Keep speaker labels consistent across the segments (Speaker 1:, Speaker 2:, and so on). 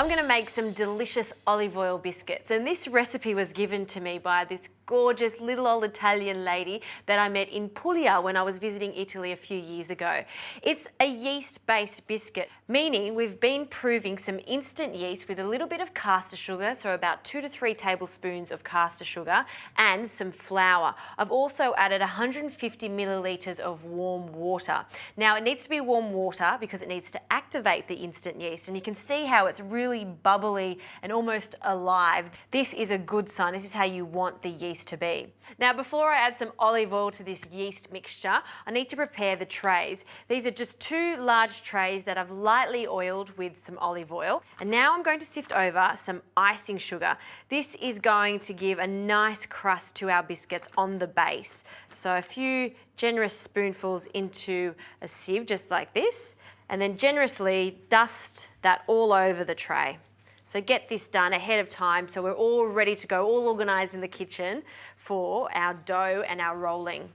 Speaker 1: I'm going to make some delicious olive oil biscuits, and this recipe was given to me by this gorgeous little old Italian lady that I met in Puglia when I was visiting Italy a few years ago. It's a yeast-based biscuit, meaning we've been proving some instant yeast with a little bit of caster sugar, so about 2 to 3 tablespoons of caster sugar, and some flour. I've also added 150 millilitres of warm water. Now it needs to be warm water because it needs to activate the instant yeast, and you can see how it's really bubbly and almost alive. This is a good sign. This is how you want the yeast to be. Now, before I add some olive oil to this yeast mixture, I need to prepare the trays. These are just 2 large trays that I've lightly oiled with some olive oil. And now I'm going to sift over some icing sugar. This is going to give a nice crust to our biscuits on the base. So a few generous spoonfuls into a sieve, just like this, and then generously dust that all over the tray. So get this done ahead of time so we're all ready to go, all organised in the kitchen for our dough and our rolling.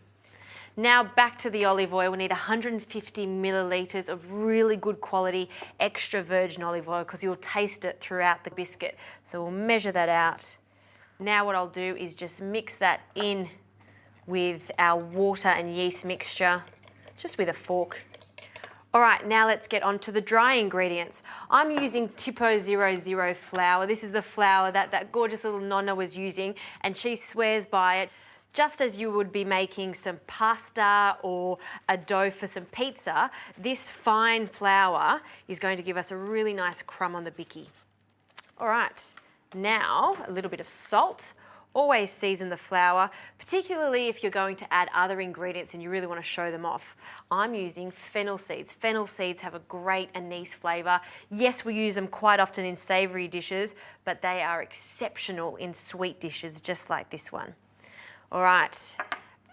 Speaker 1: Now back to the olive oil. We need 150 millilitres of really good quality extra virgin olive oil because you'll taste it throughout the biscuit. So we'll measure that out. Now what I'll do is just mix that in with our water and yeast mixture, just with a fork. All right, now let's get on to the dry ingredients. I'm using Tipo 00 flour. This is the flour that gorgeous little nonna was using, and she swears by it. Just as you would be making some pasta or a dough for some pizza, this fine flour is going to give us a really nice crumb on the bicky. All right, now a little bit of salt. Always season the flour, particularly if you're going to add other ingredients and you really want to show them off. I'm using fennel seeds. Fennel seeds have a great anise flavour. Yes, we use them quite often in savoury dishes, but they are exceptional in sweet dishes, just like this one. All right,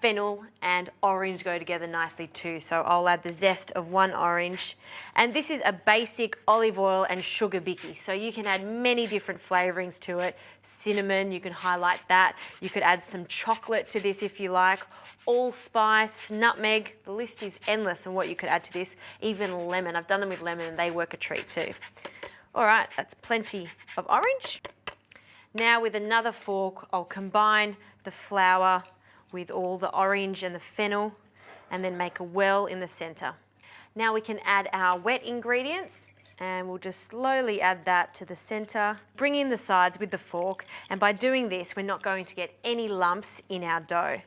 Speaker 1: fennel and orange go together nicely too, so I'll add the zest of 1 orange. And this is a basic olive oil and sugar bicky, so you can add many different flavourings to it. Cinnamon, you can highlight that. You could add some chocolate to this if you like, allspice, nutmeg. The list is endless on what you could add to this, even lemon. I've done them with lemon and they work a treat too. All right, that's plenty of orange. Now with another fork, I'll combine the flour with all the orange and the fennel, and then make a well in the centre. Now we can add our wet ingredients, and we'll just slowly add that to the centre. Bring in the sides with the fork, and by doing this, we're not going to get any lumps in our dough.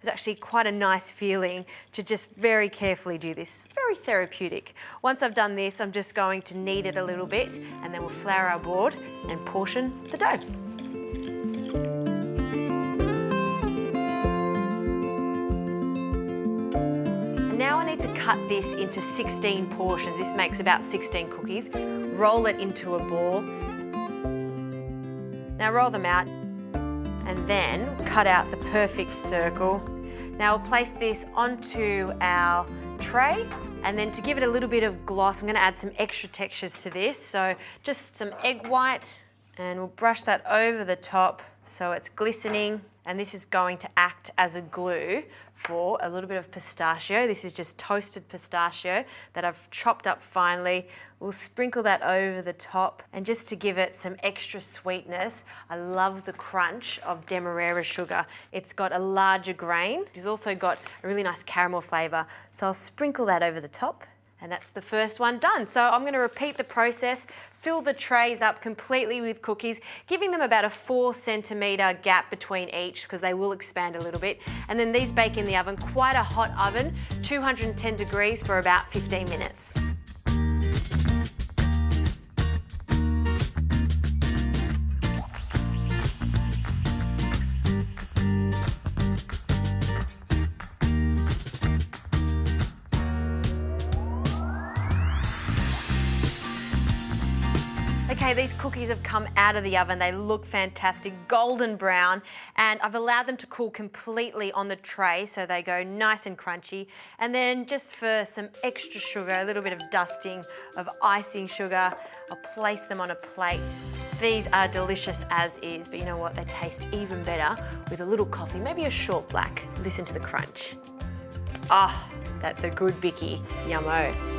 Speaker 1: It's actually quite a nice feeling to just very carefully do this. Very therapeutic. Once I've done this, I'm just going to knead it a little bit, and then we'll flour our board and portion the dough. Now I need to cut this into 16 portions. This makes about 16 cookies. Roll it into a ball. Now roll them out and then cut out the perfect circle. Now we'll place this onto our tray, and then to give it a little bit of gloss, I'm going to add some extra textures to this. So just some egg white, and we'll brush that over the top so it's glistening. And this is going to act as a glue for a little bit of pistachio. This is just toasted pistachio that I've chopped up finely. We'll sprinkle that over the top, and just to give it some extra sweetness, I love the crunch of Demerara sugar. It's got a larger grain. It's also got a really nice caramel flavour. So I'll sprinkle that over the top, and that's the first one done. So I'm going to repeat the process. Fill the trays up completely with cookies, giving them about a 4 centimetre gap between each because they will expand a little bit. And then these bake in the oven, quite a hot oven, 210 degrees for about 15 minutes. Okay, these cookies have come out of the oven. They look fantastic, golden brown, and I've allowed them to cool completely on the tray so they go nice and crunchy. And then just for some extra sugar, a little bit of dusting of icing sugar, I'll place them on a plate. These are delicious as is, but you know what? They taste even better with a little coffee, maybe a short black. Listen to the crunch. Ah, that's a good bicky. Yummo.